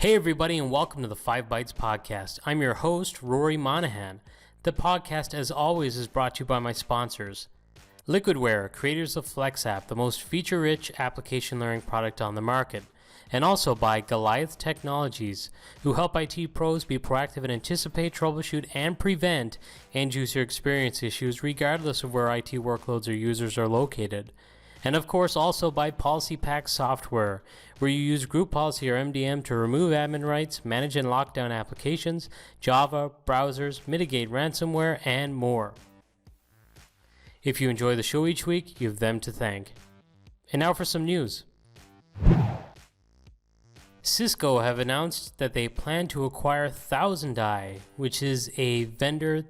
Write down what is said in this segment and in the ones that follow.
Hey everybody, and welcome to the 5 Bytes Podcast. I'm your host, Rory Monahan. The podcast, as always, is brought to you by my sponsors. Liquidware, creators of FlexApp, the most feature-rich application learning product on the market. And also by Goliath Technologies, who help IT pros be proactive and anticipate, troubleshoot, and prevent end-user experience issues regardless of where IT workloads or users are located. And of course also by PolicyPak Software, where you use group policy or MDM to remove admin rights, manage and lock down applications, Java, browsers, mitigate ransomware, and more. If you enjoy the show each week, you have them to thank. And now for some news. Cisco have announced that they plan to acquire ThousandEyes, which is a vendor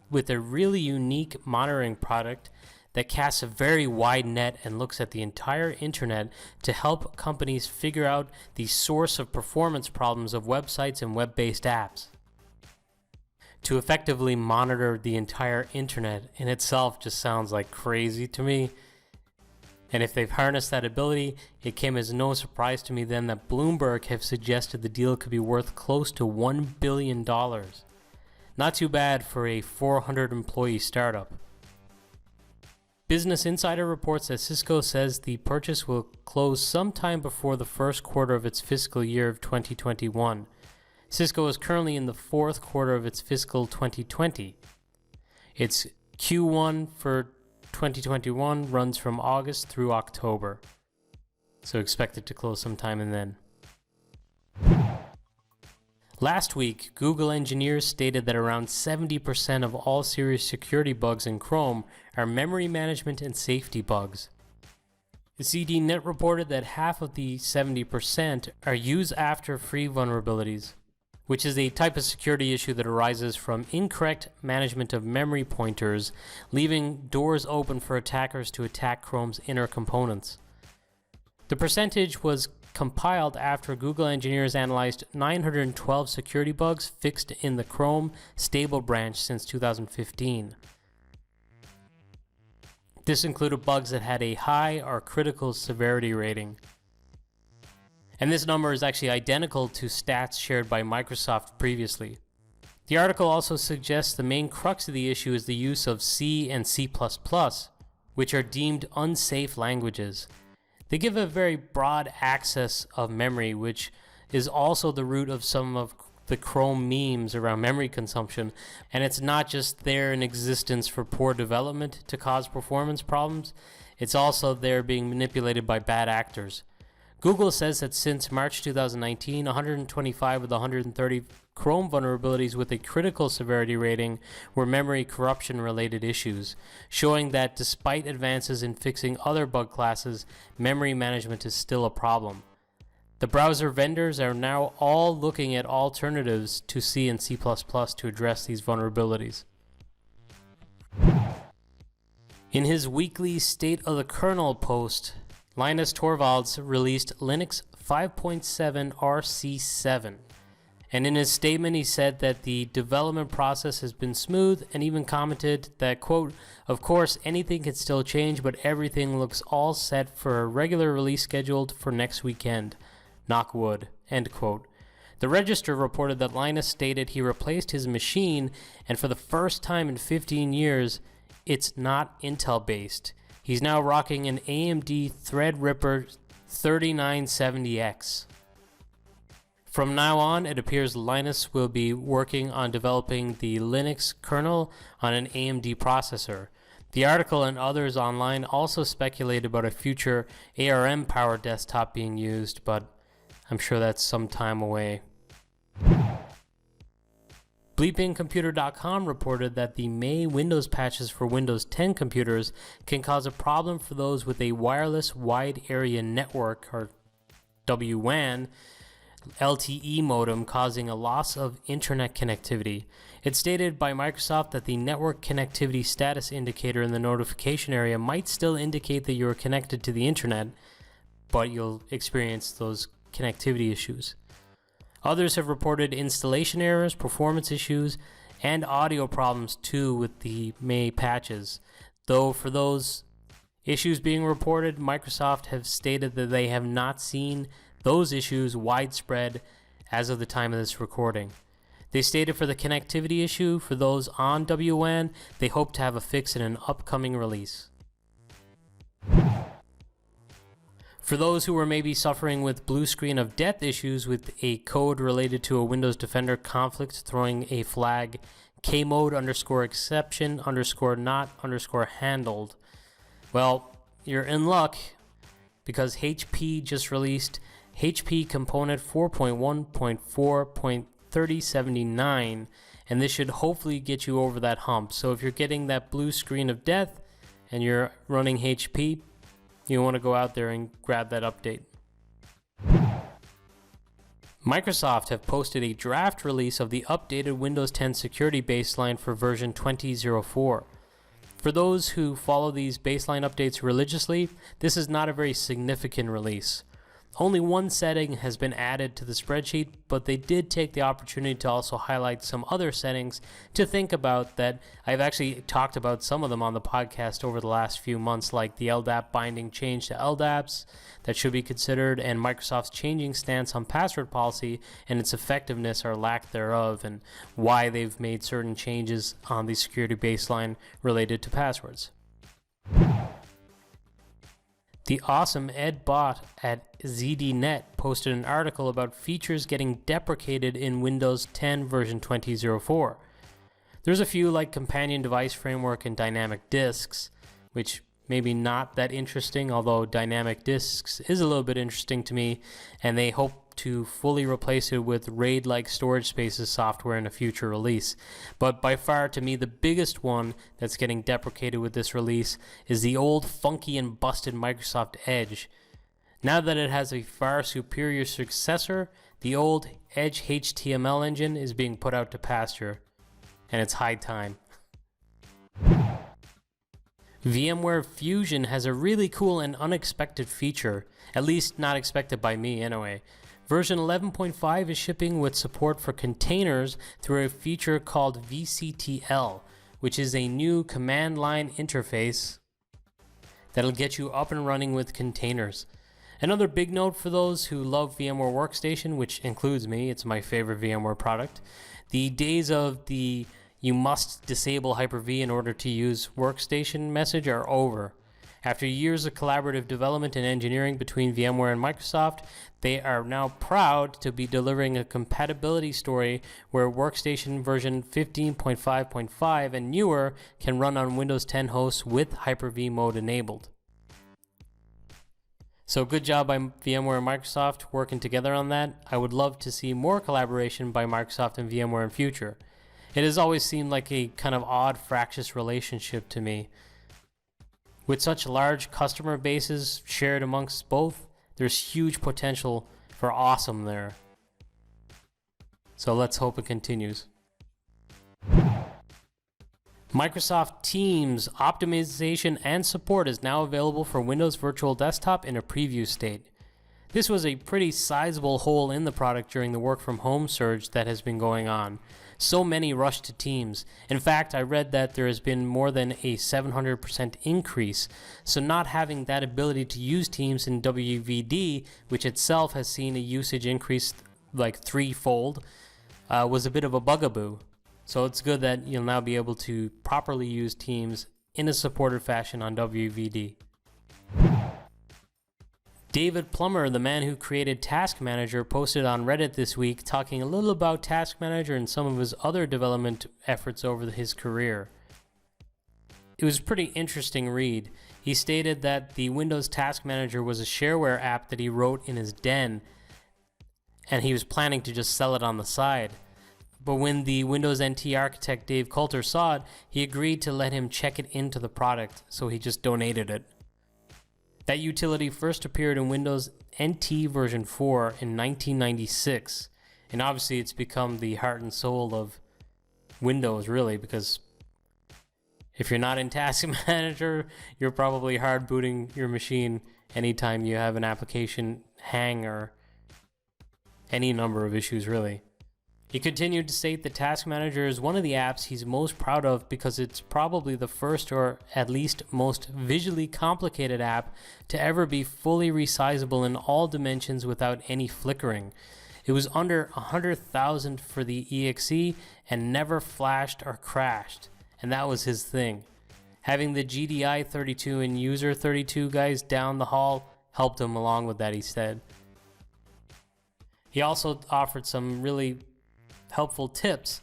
with a really unique monitoring product that casts a very wide net and looks at the entire internet to help companies figure out the source of performance problems of websites and web-based apps. To effectively monitor the entire internet in itself just sounds like crazy to me. And if they've harnessed that ability, it came as no surprise to me then that Bloomberg have suggested the deal could be worth close to $1 billion. Not too bad for a 400-employee startup. Business Insider reports that Cisco says the purchase will close sometime before the first quarter of its fiscal year of 2021. Cisco is currently in the fourth quarter of its fiscal 2020. Its Q1 for 2021 runs from August through October, so expect it to close sometime and then. Last week, Google engineers stated that around 70% of all serious security bugs in Chrome are memory management and safety bugs. The ZDNet reported that half of the 70% are use-after-free vulnerabilities, which is a type of security issue that arises from incorrect management of memory pointers, leaving doors open for attackers to attack Chrome's inner components. The percentage was compiled after Google engineers analyzed 912 security bugs fixed in the Chrome stable branch since 2015. This included bugs that had a high or critical severity rating. And this number is actually identical to stats shared by Microsoft previously. The article also suggests the main crux of the issue is the use of C and C++, which are deemed unsafe languages. They give a very broad access of memory, which is also the root of some of the Chrome memes around memory consumption. And it's not just there in existence for poor development to cause performance problems, it's also there being manipulated by bad actors. Google says that since March 2019, 125 of the 130 Chrome vulnerabilities with a critical severity rating were memory corruption-related issues, showing that despite advances in fixing other bug classes, memory management is still a problem. The browser vendors are now all looking at alternatives to C and C++ to address these vulnerabilities. In his weekly State of the Kernel post, Linus Torvalds released Linux 5.7 RC7, and in his statement he said that the development process has been smooth and even commented that, quote, "Of course anything can still change, but everything looks all set for a regular release scheduled for next weekend. Knock wood," end quote. The Register reported that Linus stated he replaced his machine, and for the first time in 15 years, it's not Intel based. He's now rocking an AMD Threadripper 3970X. From now on, it appears Linus will be working on developing the Linux kernel on an AMD processor. The article and others online also speculate about a future ARM-powered desktop being used, but I'm sure that's some time away. BleepingComputer.com reported that the May Windows patches for Windows 10 computers can cause a problem for those with a wireless wide area network, or WWAN, LTE modem, causing a loss of internet connectivity. It's stated by Microsoft that the network connectivity status indicator in the notification area might still indicate that you are connected to the internet, but you'll experience those connectivity issues. Others have reported installation errors, performance issues, and audio problems too with the May patches. Though for those issues being reported, Microsoft have stated that they have not seen those issues widespread as of the time of this recording. They stated for the connectivity issue, for those on WWAN, they hope to have a fix in an upcoming release. For those who were maybe suffering with blue screen of death issues with a code related to a Windows Defender conflict throwing a flag kmode_exception_not_handled, well, you're in luck, because HP just released HP Component 4.1.4.3079, and this should hopefully get you over that hump. So if you're getting that blue screen of death and you're running HP, you want to go out there and grab that update. Microsoft have posted a draft release of the updated Windows 10 security baseline for version 20.04. For those who follow these baseline updates religiously, this is not a very significant release. Only one setting has been added to the spreadsheet, but they did take the opportunity to also highlight some other settings to think about that I've actually talked about some of them on the podcast over the last few months, like the LDAP binding change to LDAPs that should be considered, and Microsoft's changing stance on password policy and its effectiveness or lack thereof, and why they've made certain changes on the security baseline related to passwords. The awesome Ed Bot at ZDNet posted an article about features getting deprecated in Windows 10 version 20.04. There's a few like companion device framework and dynamic disks, which maybe not that interesting, although dynamic disks is a little bit interesting to me, and they hope to fully replace it with RAID-like storage spaces software in a future release. But by far, to me, the biggest one that's getting deprecated with this release is the old funky and busted Microsoft Edge. Now that it has a far superior successor, the old Edge HTML engine is being put out to pasture, and it's high time. VMware Fusion has a really cool and unexpected feature, at least not expected by me anyway. Version 11.5 is shipping with support for containers through a feature called VCTL, which is a new command line interface that'll get you up and running with containers. Another big note for those who love VMware Workstation, which includes me, it's my favorite VMware product. The days of the "you must disable Hyper-V in order to use Workstation" message are over. After years of collaborative development and engineering between VMware and Microsoft, they are now proud to be delivering a compatibility story where Workstation version 15.5.5 and newer can run on Windows 10 hosts with Hyper-V mode enabled. So good job by VMware and Microsoft working together on that. I would love to see more collaboration by Microsoft and VMware in future. It has always seemed like a kind of odd, fractious relationship to me. With such large customer bases shared amongst both, there's huge potential for awesome there. So let's hope it continues. Microsoft Teams optimization and support is now available for Windows Virtual Desktop in a preview state. This was a pretty sizable hole in the product during the work from home surge that has been going on. So many rushed to Teams. In fact, I read that there has been more than a 700% increase. So not having that ability to use Teams in WVD, which itself has seen a usage increase like threefold, was a bit of a bugaboo. So it's good that you'll now be able to properly use Teams in a supported fashion on WVD. David Plummer, the man who created Task Manager, posted on Reddit this week talking a little about Task Manager and some of his other development efforts over his career. It was a pretty interesting read. He stated that the Windows Task Manager was a shareware app that he wrote in his den, and he was planning to just sell it on the side. But when the Windows NT architect Dave Coulter saw it, he agreed to let him check it into the product, so he just donated it. That utility first appeared in Windows NT version 4 in 1996, and obviously it's become the heart and soul of Windows, really, because if you're not in Task Manager, you're probably hard booting your machine anytime you have an application hang or any number of issues, really. He continued to state that Task Manager is one of the apps he's most proud of because it's probably the first, or at least most visually complicated app to ever be fully resizable in all dimensions without any flickering. It was under 100,000 for the EXE and never flashed or crashed. And that was his thing. Having the GDI 32 and user 32 guys down the hall helped him along with that, he said. He also offered some really helpful tips.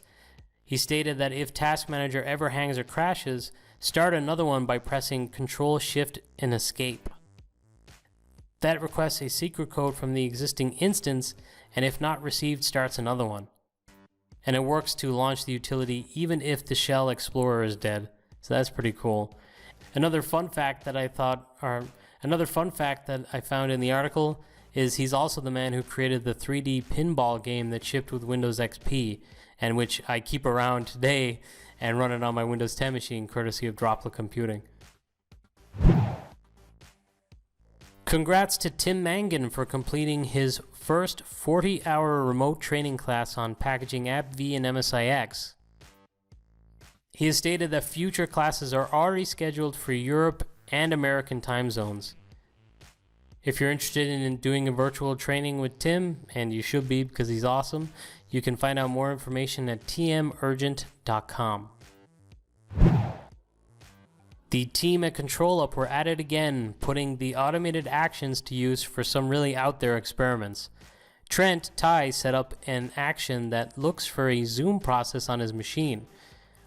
He stated that if Task Manager ever hangs or crashes, start another one by pressing Control Shift and Escape. That requests a secret code from the existing instance, and if not received, starts another one. And it works to launch the utility even if the Shell Explorer is dead. So that's pretty cool. Another fun fact that I found in the article is he's also the man who created the 3D pinball game that shipped with Windows XP, and which I keep around today and run it on my Windows 10 machine, courtesy of Droplet Computing. Congrats to Tim Mangan for completing his first 40-hour remote training class on packaging AppV and MSIX. He has stated that future classes are already scheduled for Europe and American time zones. If you're interested in doing a virtual training with Tim, and you should be because he's awesome, you can find out more information at tmurgent.com. The team at ControlUp were at it again, putting the automated actions to use for some really out there experiments. Trentons set up an action that looks for a zoom process on his machine.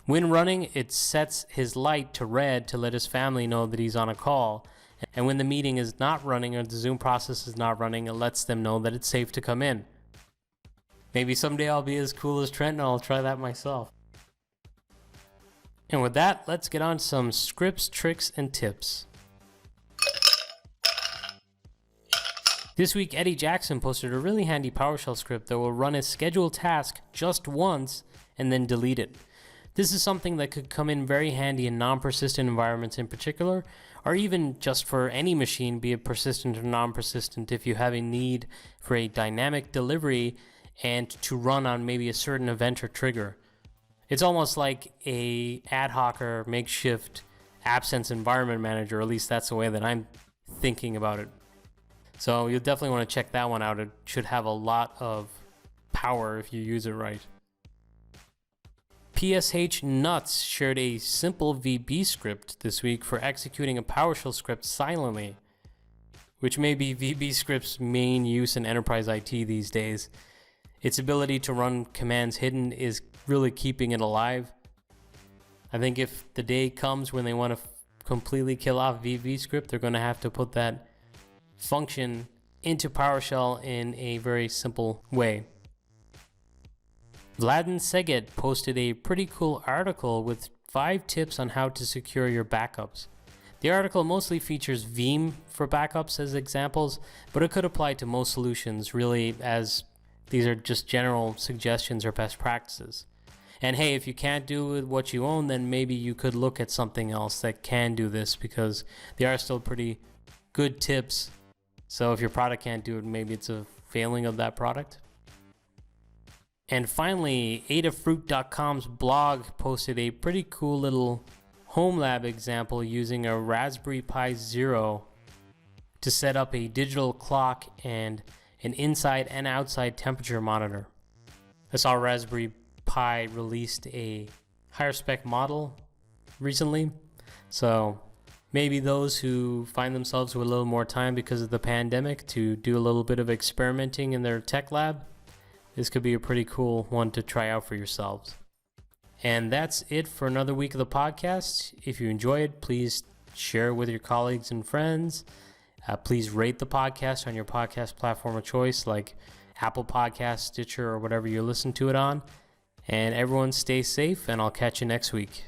When running, it sets his light to red to let his family know that he's on a call. And when the meeting is not running or the Zoom process is not running, it lets them know that it's safe to come in. Maybe someday I'll be as cool as Trent and I'll try that myself. And with that, let's get on to some scripts, tricks, and tips. This week, Eddie Jackson posted a really handy PowerShell script that will run a scheduled task just once and then delete it. This is something that could come in very handy in non-persistent environments in particular, or even just for any machine, be it persistent or non-persistent, if you have a need for a dynamic delivery and to run on maybe a certain event or trigger. It's almost like a ad hoc or makeshift absence environment manager, or at least that's the way that I'm thinking about it. So you'll definitely want to check that one out. It should have a lot of power if you use it right. PSH Nuts shared a simple VB script this week for executing a PowerShell script silently, which may be VB script's main use in enterprise IT these days. Its ability to run commands hidden is really keeping it alive. I think if the day comes when they want to completely kill off VB script, they're going to have to put that function into PowerShell in a very simple way. Vladan Seged posted a pretty cool article with 5 tips on how to secure your backups. The article mostly features Veeam for backups as examples, but it could apply to most solutions really, as these are just general suggestions or best practices. And hey, if you can't do with what you own, then maybe you could look at something else that can do this, because they are still pretty good tips. So if your product can't do it, maybe it's a failing of that product. And finally, Adafruit.com's blog posted a pretty cool little home lab example using a Raspberry Pi Zero to set up a digital clock and an inside and outside temperature monitor. I saw Raspberry Pi released a higher spec model recently, so maybe those who find themselves with a little more time because of the pandemic to do a little bit of experimenting in their tech lab, this could be a pretty cool one to try out for yourselves. And that's it for another week of the podcast. If you enjoy it, please share it with your colleagues and friends. Please rate the podcast on your podcast platform of choice, like Apple Podcasts, Stitcher, or whatever you listen to it on. And everyone stay safe, and I'll catch you next week.